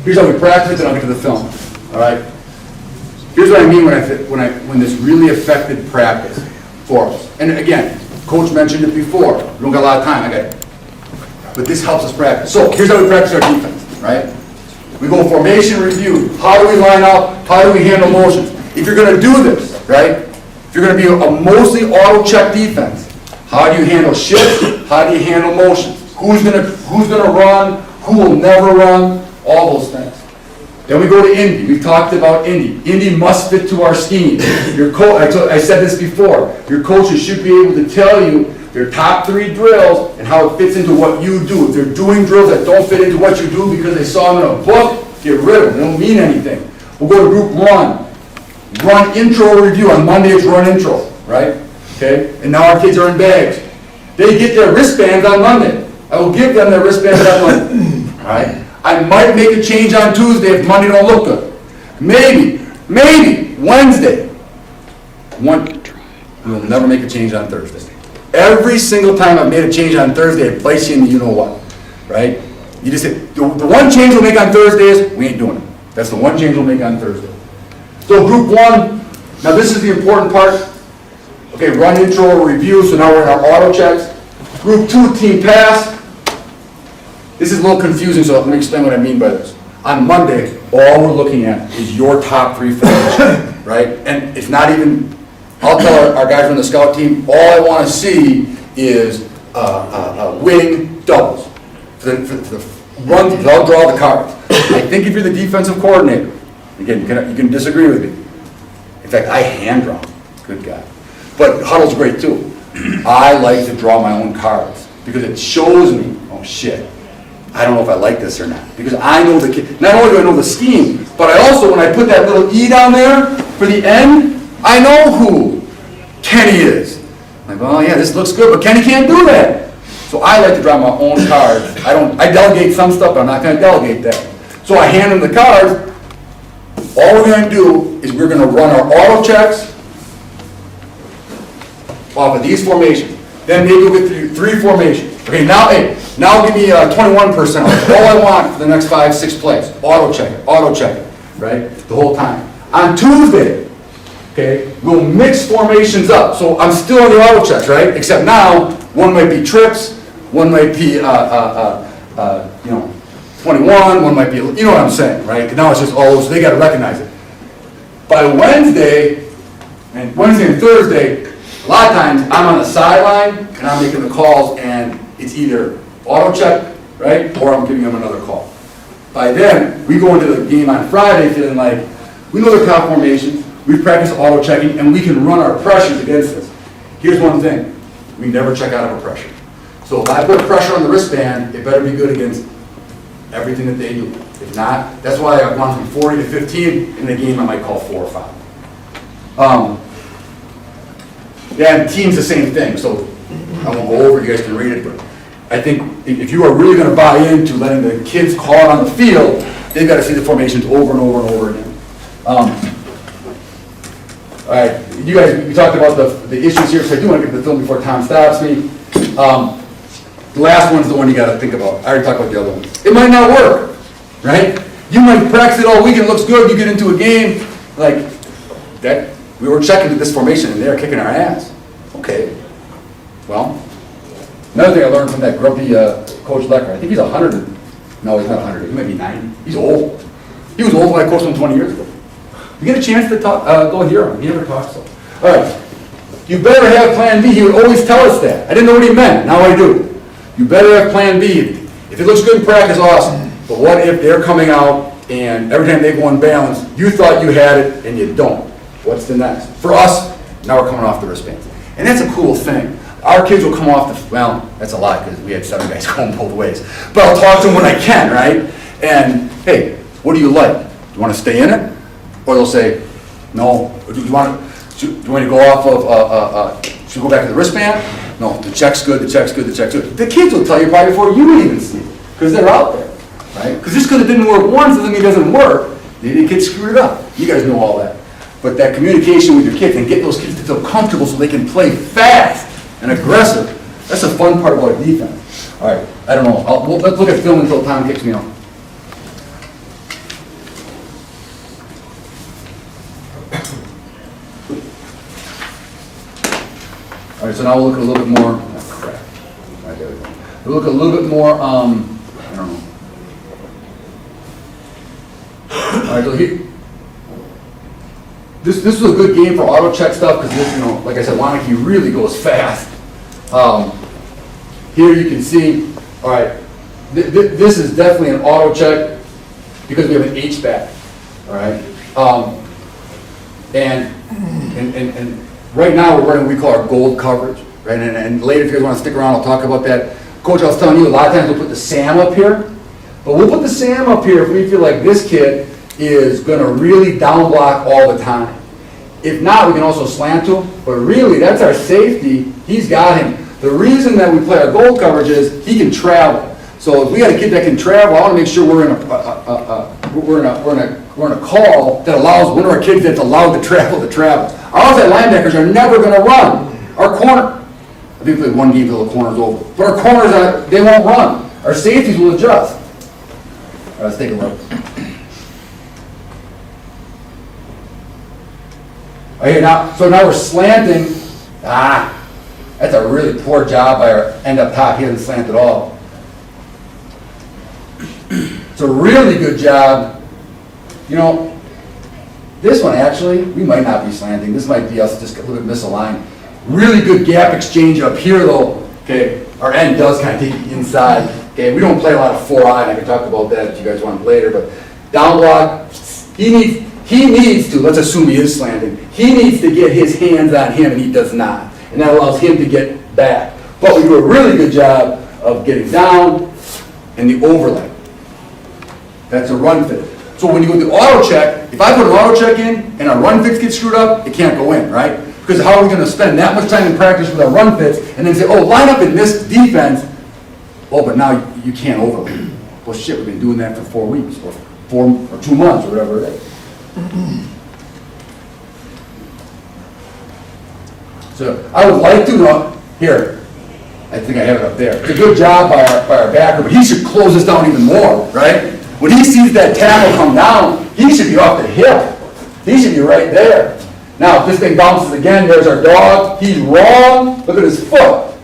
Here's how we practice it, and I'll get to the film. All right? Here's what I mean when this really affected practice for us. And again, Coach mentioned it before. We don't got a lot of time. I got it. But this helps us practice. So here's how we practice our defense, right? We go formation review. How do we line up? How do we handle motions? If you're going to do this, right? If you're going to be a mostly auto-check defense, how do you handle shifts? How do you handle motions? Who's gonna run? Who will never run? All those things. Then we go to Indy. We've talked about Indy. Indy must fit to our scheme. Your I said this before. Your coaches should be able to tell you their top 3 drills and how it fits into what you do. If they're doing drills that don't fit into what you do because they saw them in a book, get rid of them. They don't mean anything. We'll go to group 1. Run intro review. On Monday it's run intro, right? Okay? And now our kids are in bags. They get their wristbands on Monday. I will give them their wristbands on Monday. All right? I might make a change on Tuesday if Monday don't look good. Maybe Wednesday. We will never make a change on Thursday. Every single time I've made a change on Thursday, I place you in the you-know-what, right? You just say, the one change we'll make on Thursday is, we ain't doing it. That's the one change we'll make on Thursday. So group 1, now this is the important part. Okay, run intro review, so now we're in our auto checks. Group 2, team pass. This is a little confusing, so let me explain what I mean by this. On Monday, all we're looking at is your top 3 formations, right? And it's not even, I'll tell our guys from the scout team, all I want to see is wing doubles. For the run, I'll draw the cards. I think if you're the defensive coordinator, again, you can disagree with me. In fact, I hand draw. Good guy. But huddle's great too. I like to draw my own cards because it shows me, oh shit, I don't know if I like this or not. Because I know the kid. Not only do I know the scheme, but I also, when I put that little E down there for the end, I know who Kenny is. I'm like, oh yeah, this looks good, but Kenny can't do that. So I like to draw my own cards. I delegate some stuff, but I'm not going to delegate that. So I hand them the cards. All we're going to do is we're going to run our auto checks off of these formations. Then maybe we'll get through 3 formations. Okay, now give me 21%. All I want for the next 5-6 plays. Auto check it, right? The whole time. On Tuesday, okay, we'll mix formations up. So I'm still on the auto checks, right? Except now, one might be trips, one might be, 21, one might be, you know what I'm saying, right? Now it's just all those, so they got to recognize it. By Wednesday and Thursday, a lot of times I'm on the sideline and I'm making the calls and it's either auto check, right, or I'm giving them another call. By then, we go into the game on Friday feeling like we know the top formations, we practice auto checking, and we can run our pressures against this. Here's one thing, we never check out of a pressure. So if I put pressure on the wristband, it better be good against everything that they do. If not, that's why I've gone from 40 to 15. In the game, I might call 4 or 5. Yeah, and team's the same thing, so I won't go over it, you guys can read it, but I think if you are really going to buy into letting the kids call it on the field, they've got to see the formations over and over and over again. All right, you guys, we talked about the issues here, so I do want to get to the film before Tom stops me. The last one's the one you got to think about. I already talked about the other one. It might not work, right? You might practice it all week, it looks good, you get into a game, like that. We were checking this formation and they're kicking our ass. Okay, well, another thing I learned from that grumpy Coach Lecker, I think he's 100, no, he's not 100, he might be 90. He's old. He was old when I coached him 20 years ago. You get a chance to talk, go hear him. He never talks so. All right, you better have plan B. He would always tell us that. I didn't know what he meant, now I do. You better have plan B. If it looks good in practice, awesome. But what if they're coming out and every time they go unbalanced, you thought you had it and you don't? What's the next? For us, now we're coming off the wristbands. And that's a cool thing. Our kids will come off the, well, that's a lot because we had 7 guys going both ways. But I'll talk to them when I can, right? And, hey, what do you like? Do you want to stay in it? Or they'll say, no. Do you want to go off of, should we go back to the wristband? No, the check's good, the check's good, the check's good. The kids will tell you probably before you even see it because they're out there, right? Because just because it didn't work once doesn't mean it doesn't work. Maybe the kids screwed it up. You guys know all that. But that communication with your kids and get those kids to feel comfortable so they can play fast and aggressive, that's the fun part about defense. All right, I don't know. Let's look at film until Tom kicks me off. right, so now we'll look at a little bit more, oh, crap. All right, there we go. We'll look a little bit more, I don't know. All right, so here, this was a good game for auto check stuff because this, like I said, Wanakee really goes fast. Here you can see, all right, this is definitely an auto check because we have an H-back, all right? And right now we're running what we call our gold coverage, right? And later if you guys want to stick around, I'll talk about that. Coach, I was telling you, a lot of times we'll put the SAM up here, but we'll put the SAM up here if we feel like this kid is going to really down block all the time. If not, we can also slant to him, but really that's our safety. He's got him. The reason that we play our gold coverage is he can travel. So if we got a kid that can travel, I want to make sure we're in a call that allows one of our kids that's allowed to travel to travel. Our outside linebackers are never going to run. Our corner, I think we played one game till the corner's over, but our corners they won't run. Our safeties will adjust. All right, let's take a look. All right, so now we're slanting. That's a really poor job by our end up top. He doesn't slant at all. It's a really good job. This one actually, we might not be slanting. This might be us just a little bit misaligned. Really good gap exchange up here though. Okay, our end does kind of take you inside. Okay, we don't play a lot of 4-eye, and I can talk about that if you guys want later, but down block, he needs to, let's assume he is slanting, he needs to get his hands on him and he does not. And that allows him to get back. But we do a really good job of getting down and the overlay. That's a run fit. So when you go to auto check, if I put an auto check in and our run fits get screwed up, it can't go in, right? Because how are we going to spend that much time in practice with our run fits and then say, oh, line up in this defense, oh, but now you can't overlay. Well, shit, we've been doing that for 4 weeks or 2 months or whatever it is. So I would like to, here, I think I have it up there. It's a good job by our backer, but he should close this down even more, right? When he sees that tackle come down, he should be off the hip. He should be right there. Now, if this thing bounces again, there's our dog. He's wrong. Look at his foot.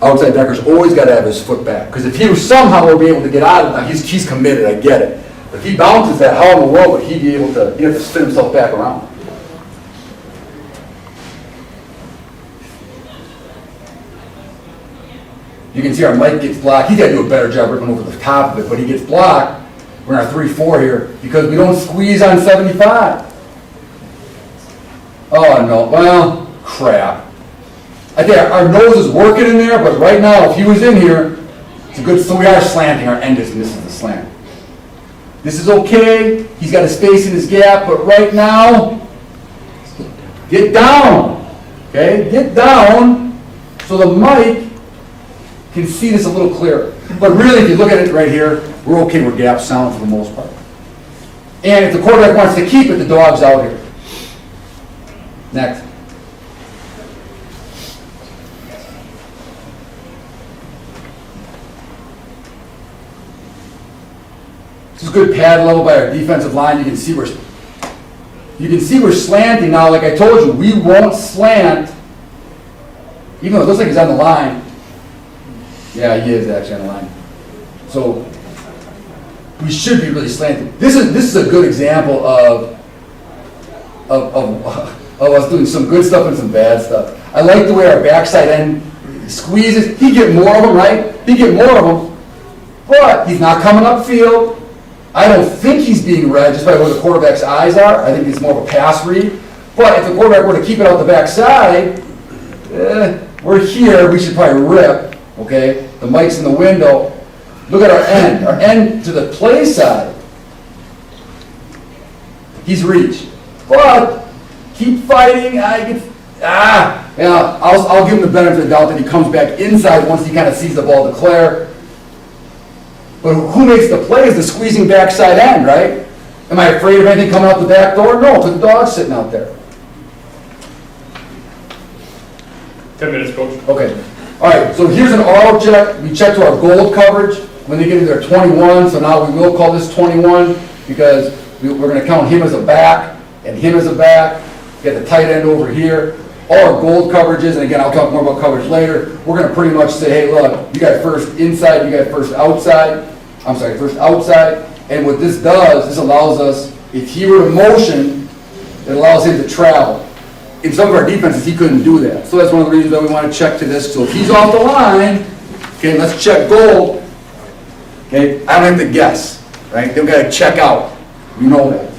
Outside backer's always got to have his foot back. Because if he somehow will be able to get out of it, he's committed, I get it. But if he bounces that, how in the world would he be able to, he'd have to spin himself back around. You can see our Mike gets blocked. He's got to do a better job ripping over the top of it, but he gets blocked. We're in our 3-4 here because we don't squeeze on 75. Oh, no. Well, crap. I think our nose is working in there, but right now, if he was in here, it's a good, so we are slanting our end, and this is the slant. This is okay. He's got a space in his gap, but right now, get down. Okay? Get down so the Mike can see this a little clearer. But really, if you look at it right here, we're okay, we're gap sound for the most part. And if the quarterback wants to keep it, the dog's out here. Next. This is good pad level by our defensive line. You can see we're slanting now. Like I told you, we won't slant, even though it looks like he's on the line. Yeah, he is actually on the line. So we should be really slanted. This is a good example of us doing some good stuff and some bad stuff. I like the way our backside end squeezes. He get more of them, right? He get more of them, but he's not coming upfield. I don't think he's being read just by where the quarterback's eyes are. I think it's more of a pass read. But if the quarterback were to keep it out the backside, we're here. We should probably rip. Okay, the mic's in the window. Look at our end. Our end to the play side. He's reached. But keep fighting. I'll give him the benefit of the doubt that he comes back inside once he kind of sees the ball declare. But who makes the play is the squeezing backside end, right? Am I afraid of anything coming out the back door? No, because the dog's sitting out there. 10 minutes, Coach. Okay. All right, so here's an auto check. We check to our gold coverage when they get into their 21. So now we will call this 21 because we're going to count him as a back and him as a back. Get the tight end over here. all our gold coverages, and again, I'll talk more about coverage later, we're gonna pretty much say, hey, look, you got first inside, you got first outside, first outside, and what this does, this allows us, if he were to motion, it allows him to travel. In some of our defenses, he couldn't do that. So that's one of the reasons why we want to check to this. So if he's off the line, okay, let's check gold. Okay, I don't have to guess, right? They've got to check out. You know that.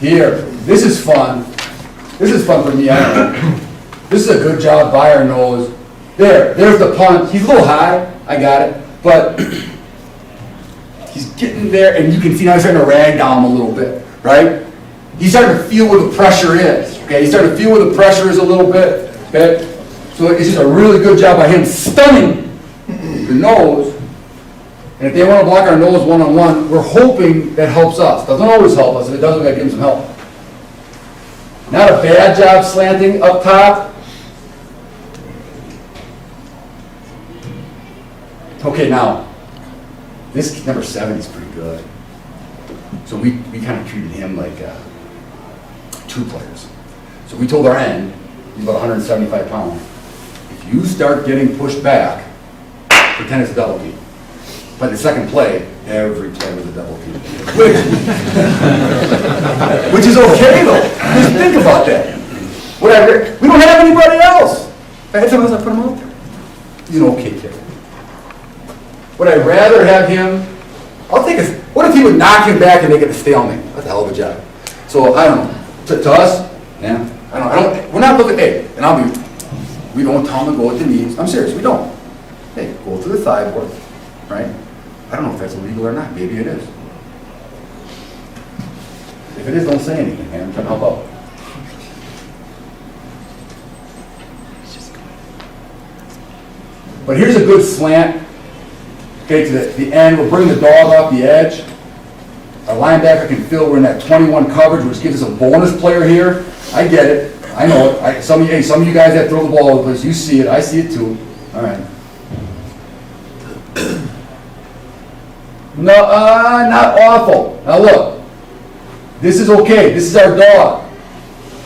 Here, this is fun. This is fun for me. I don't know. This is a good job by our nose. There's the punt. He's a little high. I got it. But he's getting there, and you can see now he's starting to rag down a little bit, right? He's starting to feel where the pressure is, okay? He's starting to feel where the pressure is a little bit, okay? So it's just a really good job by him stunning the nose. And if they want to block our nose one-on-one, we're hoping that helps us. Doesn't always help us. If it does, we got to give him some help. Not a bad job slanting up top. Okay, now, this number 7 is pretty good. So we kind of treated him like 2 players. So we told our end, he's about 175 pounds. If you start getting pushed back, pretend it's a double team. But the second play, every play was a double team. Which is okay though. Just think about that. We don't have anybody else. If I had someone else, I'd put him out there. He's an okay kid. Would I rather have him? What if he would knock him back and make it a stalemate? That's a hell of a job. So I don't know. To us, yeah, I don't. We're not looking. Hey, and we don't tell him to go with the knees. I'm serious. We don't. Hey, go to the thigh board, right? I don't know if that's illegal or not. Maybe it is. If it is, don't say anything, man. I'm trying to help out. But here's a good slant. Okay, to the end, we'll bring the dog off the edge. Our linebacker can feel we're in that 21 coverage, which gives us a bonus player here. I get it. I know it. Some of you guys that throw the ball over the place, you see it. I see it too. All right. No, not awful. Now look, this is okay. This is our dog.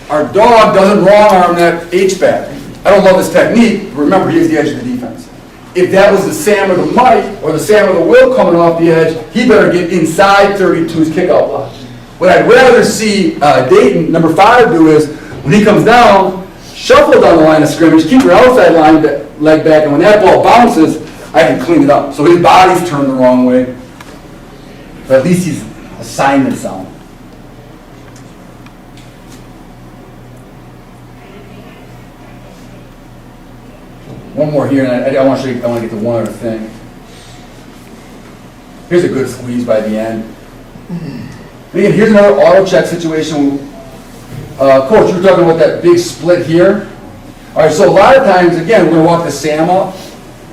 Our dog doesn't wrong arm that H-back. I don't love his technique, but remember, he is the edge of the defense. If that was the Sam or the Mike, or the Sam or the Will coming off the edge, he better get inside 32's kickout block. What I'd rather see Dayton, number 5, do is, when he comes down, shuffle down the line of scrimmage, keep your outside leg back, and when that ball bounces, I can clean it up. So his body's turned the wrong way, but at least he's assignment sound. One more here, and I want to get to one other thing. Here's a good squeeze by the end. And again, here's another auto check situation. Coach, you were talking about that big split here. All right, so a lot of times, again, we're going to walk the Sam up.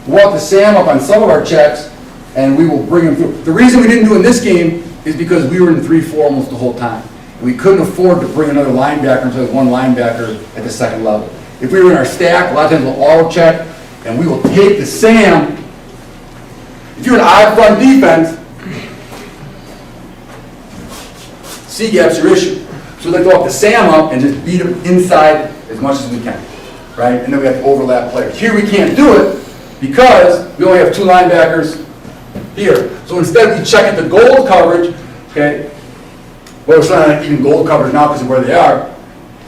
We'll walk the Sam up on some of our checks, and we will bring him through. The reason we didn't do in this game is because we were in 3-4 almost the whole time. And we couldn't afford to bring another linebacker until one linebacker at the second level. If we were in our stack, a lot of times we'll auto check, and we will take the Sam. If you're an odd front defense, C-gap's your issue. So we like to walk the Sam up and just beat him inside as much as we can, right? And then we have to overlap players. Here we can't do it because we only have 2 linebackers here. So instead we check at the gold coverage, okay? Well, it's not even gold coverage now because of where they are.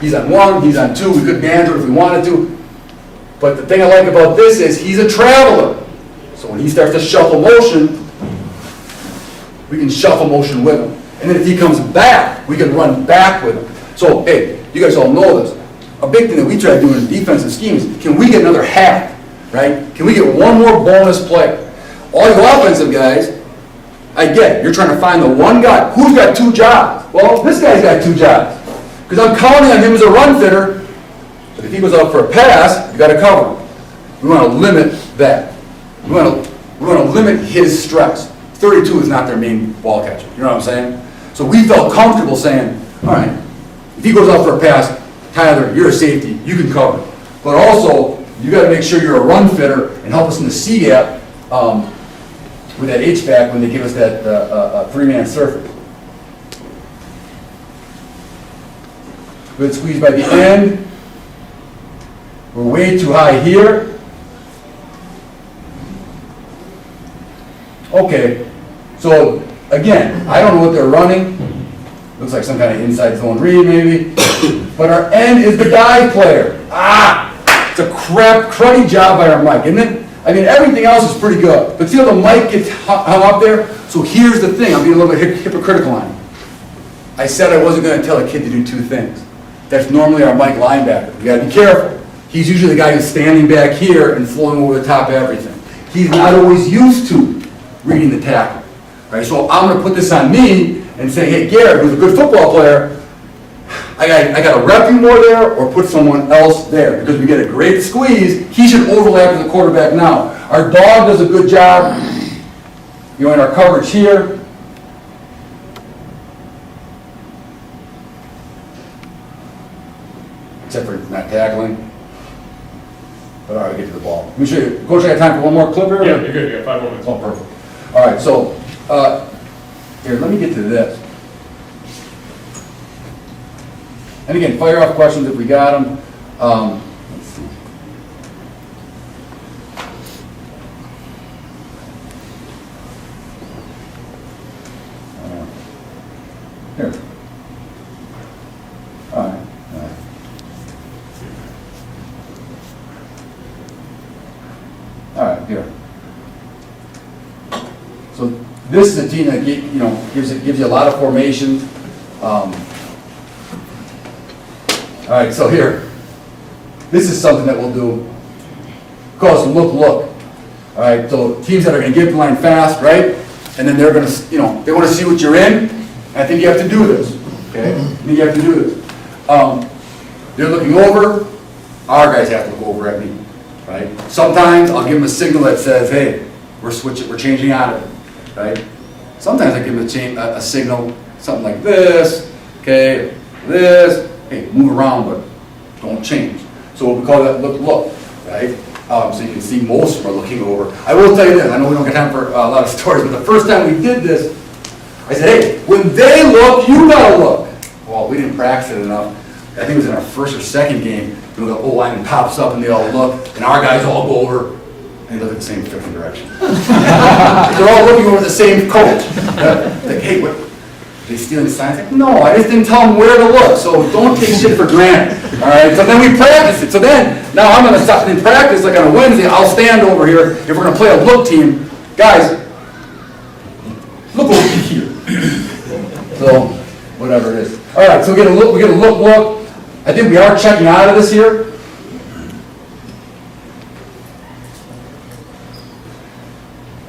He's on 1, he's on 2. We could manage it if we wanted to. But the thing I like about this is he's a traveler. So when he starts to shuffle motion, we can shuffle motion with him. And then if he comes back, we can run back with him. So, hey, you guys all know this. A big thing that we try to do in defensive schemes, can we get another hack, right? Can we get one more bonus player? All you offensive guys, I get it. You're trying to find the one guy. Who's got 2 jobs? Well, this guy's got 2 jobs. Because I'm counting on him as a run fitter. But if he goes out for a pass, you got to cover him. We want to limit that. We want to limit his stress. 32 is not their main ball catcher. You know what I'm saying? So we felt comfortable saying, all right, if he goes out for a pass, Tyler, you're a safety. You can cover. But also, you got to make sure you're a run fitter and help us in the C gap. with that H-back when they give us that three-man surface. Good squeeze by the end. We're way too high here. Okay, so again, I don't know what they're running. Looks like some kind of inside zone read maybe. But our end is the dive player. It's a cruddy job by our mic, isn't it? I mean, everything else is pretty good. But see how the mic gets hung up there? So here's the thing, I'm being a little bit hypocritical on it. I said I wasn't going to tell a kid to do two things. That's normally our mic linebacker. You got to be careful. He's usually the guy who's standing back here and flowing over the top of everything. He's not always used to reading the tackle. Right? So I'm going to put this on me and say, hey, Garrett, who's a good football player, I got to rep you more there or put someone else there. Because we get a great squeeze, he should overlap with the quarterback now. Our dog does a good job, in our coverage here. Except for not tackling. But all right, get to the ball. Let me show you. Coach, I got time for one more clip here? Yeah, you're good, you got 5 more minutes. Oh, perfect. All right, so, here, let me get to this. And again, fire off questions if we got them. Let's see. Here. All right. All right, here. So this is a team that gives you a lot of formations. All right, so here, this is something that we'll do. Call it look. All right, so teams that are going to get the line fast, right? And then they're going to, they want to see what you're in. And I think you have to do this. Okay, I think you have to do this. They're looking over. Our guys have to look over at me, right? Sometimes I'll give them a signal that says, "Hey, we're changing out of it," right? Sometimes I give them a signal, something like this. Okay, this. Hey, move around, but don't change. So what we call that look, right? So you can see most of them are looking over. I will tell you this, I know we don't get time for a lot of stories, but the first time we did this, I said, hey, when they look, you gotta look. Well, we didn't practice it enough. I think it was in our first or second game, the O-line pops up and they all look, and our guys all go over, and they look at the same freaking direction. They're all looking over the same coach. Like, hey, what? They stealing the signs? Like, no, I just didn't tell them where to look, so don't take shit for granted, all right? So then we practice it. So then, now I'm going to stop in practice, like on a Wednesday, I'll stand over here. If we're going to play a look team, guys, look over here. So, whatever it is. All right, so we get a look. I think we are checking out of this here.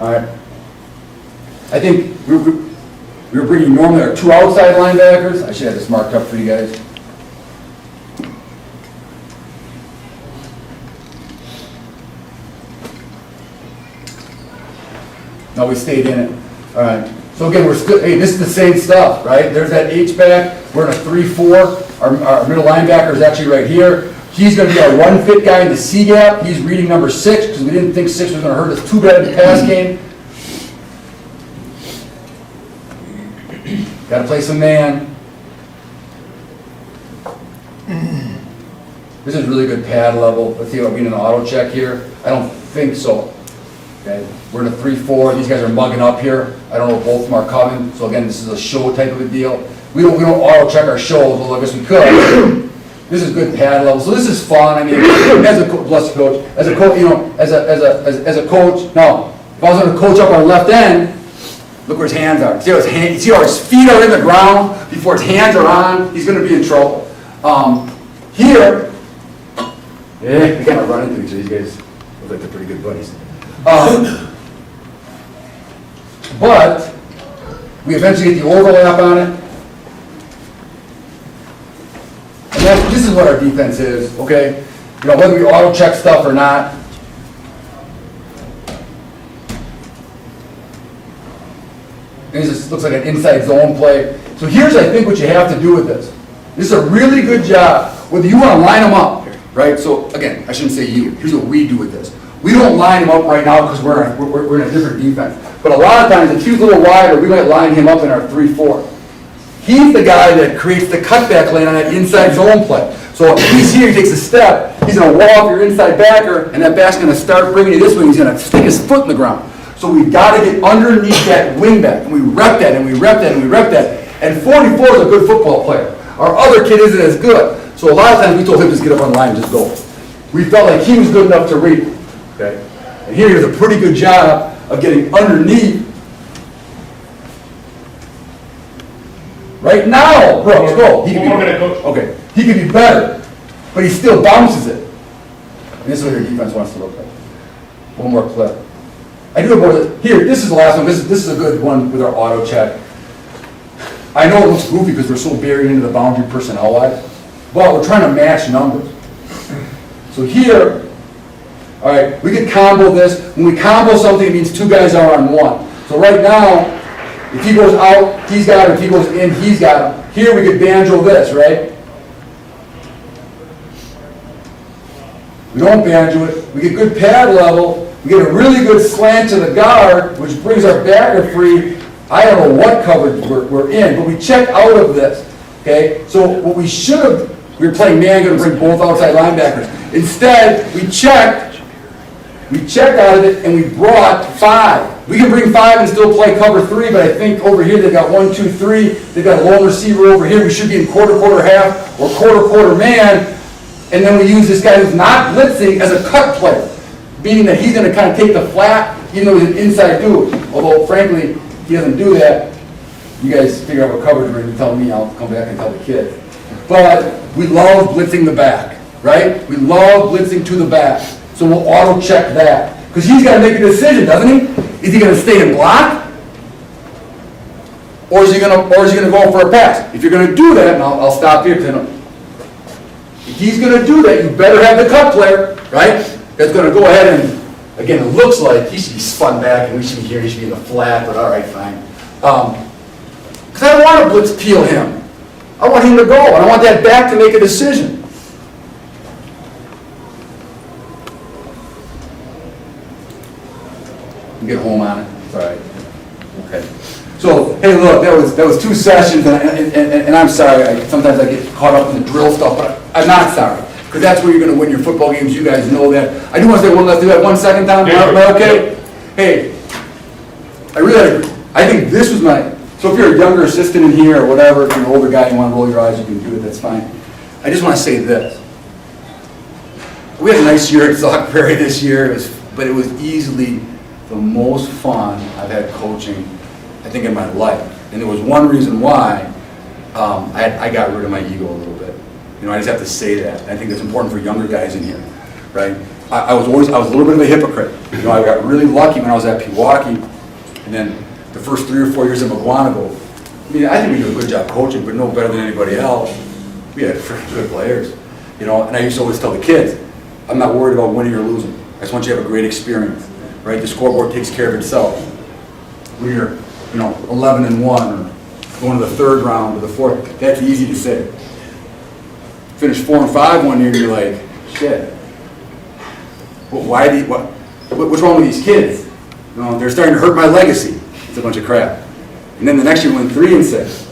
All right. I think we were bringing normally our 2 outside linebackers. I should have this marked up for you guys. No, we stayed in it. All right. So again, we're still, hey, this is the same stuff, right? There's that H-back. We're in a 3-4. Our middle linebacker is actually right here. He's going to be our run fit guy in the C gap. He's reading number 6 because we didn't think 6 was going to hurt us too bad in the pass game. Got to play some man. This is really good pad level. Let's see if I'm getting an auto check here. I don't think so. Okay, we're in a 3-4. These guys are mugging up here. I don't know if both of them are coming. So again, this is a show type of a deal. We don't auto check our shows, although I guess we could. This is good pad level. So this is fun. I mean, as a bless you, coach. As a coach, as a coach. Now, if I was going to coach up our left end. Look where his hands are. See how his feet are in the ground before his hands are on? He's going to be in trouble. Here, they kind of run into each other. These guys look like they're pretty good buddies. But we eventually get the overlap on it. And this is what our defense is, okay? Whether we auto check stuff or not. And this looks like an inside zone play. So here's, I think, what you have to do with this. This is a really good job. Whether you want to line them up, right? So again, I shouldn't say you. Here's what we do with this. We don't line him up right now because we're in a different defense. But a lot of times, if he's a little wider, we might line him up in our 3-4. He's the guy that creates the cutback lane on that inside zone play. So if he's here, he takes a step, he's going to wall off your inside backer, and that back's going to start bringing you this way, he's going to stick his foot in the ground. So we've got to get underneath that wing back, and we rep that, and we rep that, and we rep that. And 44 is a good football player. Our other kid isn't as good. So a lot of times we told him just get up on the line and just go. We felt like he was good enough to read. Okay? And here he does a pretty good job of getting underneath. Right now, Brooks, go. He One more minute, Coach. Okay. He could be better, but he still bounces it. And this is what your defense wants to look like. One more clip. I do have more. Here, this is the last one. This is a good one with our auto check. I know it looks goofy because we're so buried into the boundary personnel-wise, but we're trying to match numbers. So here, all right, we could combo this. When we combo something, it means two guys are on one. So right now, if he goes out, he's got him. If he goes in, he's got him. Here we could banjo this, right? We don't banjo it. We get good pad level. We get a really good slant to the guard, which brings our backer free. I don't know what coverage we're in, but we check out of this. Okay? So what we should have, we were playing man, going to bring both outside linebackers. Instead, we checked out of it, and we brought 5. We can bring 5 and still play cover 3, but I think over here they've got 1, 2, 3. They've got a lone receiver over here. We should be in quarter, half, or quarter, man. And then we use this guy who's not blitzing as a cut player, meaning that he's going to kind of take the flat, even though he's an inside dude. Although, frankly, he doesn't do that. You guys figure out what coverage we're going to tell me. I'll come back and tell the kids. But we love blitzing the back, right? We love blitzing to the back. So we'll auto check that. Because he's got to make a decision, doesn't he? Is he going to stay and block? Or is he going to go for a pass? If you're going to do that, and I'll stop here because if he's going to do that, you better have the cut player, right? That's going to go ahead and, again, it looks like he should be spun back and we should be here, he should be in the flat, but all right, fine. Because I don't want to blitz peel him. I want him to go, and I want that back to make a decision. Get home on it. It's all right. Okay. So, hey, look, that was 2 sessions, and I'm sorry. Sometimes I get caught up in the drill stuff, but I'm not sorry, because that's where you're going to win your football games. You guys know that. I do want to say one last thing. 1 second, Tom. Am I okay? Hey, I think this was my. So if you're a younger assistant in here or whatever, if you're an older guy and you want to roll your eyes, you can do it. That's fine. I just want to say this. We had a nice year at Sauk Prairie this year, but it was easily the most fun I've had coaching, I think, in my life. And there was one reason why I got rid of my ego a little bit. I just have to say that. And I think that's important for younger guys in here, right? I was a little bit of a hypocrite. I got really lucky when I was at Pewaukee, and then the first 3 or 4 years at McGuanago. I think we did a good job coaching, but no better than anybody else. We had freaking good players, and I used to always tell the kids, I'm not worried about winning or losing. I just want you to have a great experience. Right? The scoreboard takes care of itself. When you're, 11-1, or going to the 3rd round or the 4th, that's easy to say. Finish 4-5 one year, you're like, shit. Well, what's wrong with these kids? They're starting to hurt my legacy. It's a bunch of crap. And then the next year we went 3-6.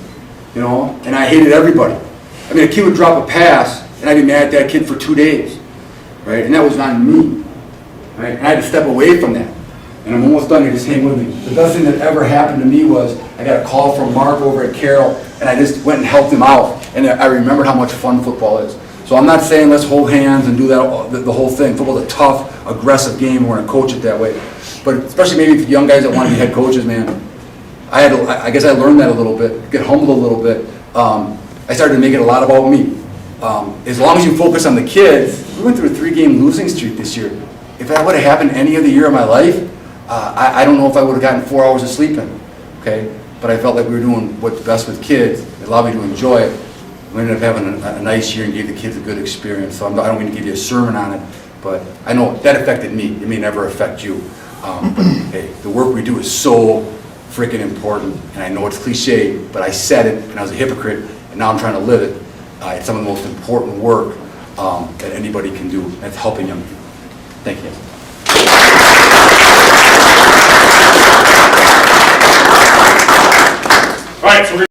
And I hated everybody. A kid would drop a pass, and I'd be mad at that kid for 2 days. Right? And that was not me. Right? And I had to step away from that. And I'm almost done here, just hang with me. The best thing that ever happened to me was I got a call from Mark over at Carroll, and I just went and helped him out. And I remembered how much fun football is. So I'm not saying let's hold hands and do that the whole thing. Football's a tough, aggressive game, and we're going to coach it that way. But especially maybe for young guys that want to be head coaches, man, I guess I learned that a little bit, get humbled a little bit. I started to make it a lot about me. As long as you focus on the kids, we went through a 3-game losing streak this year. If that would have happened any other year of my life, I don't know if I would have gotten 4 hours of sleep in, okay? But I felt like we were doing what's best with kids. It allowed me to enjoy it. We ended up having a nice year and gave the kids a good experience. So I don't mean to give you a sermon on it, but I know that affected me. It may never affect you. But hey, the work we do is so freaking important. And I know it's cliche, but I said it and I was a hypocrite, and now I'm trying to live it. It's some of the most important work that anybody can do. That's helping young people. Thank you. right, so we're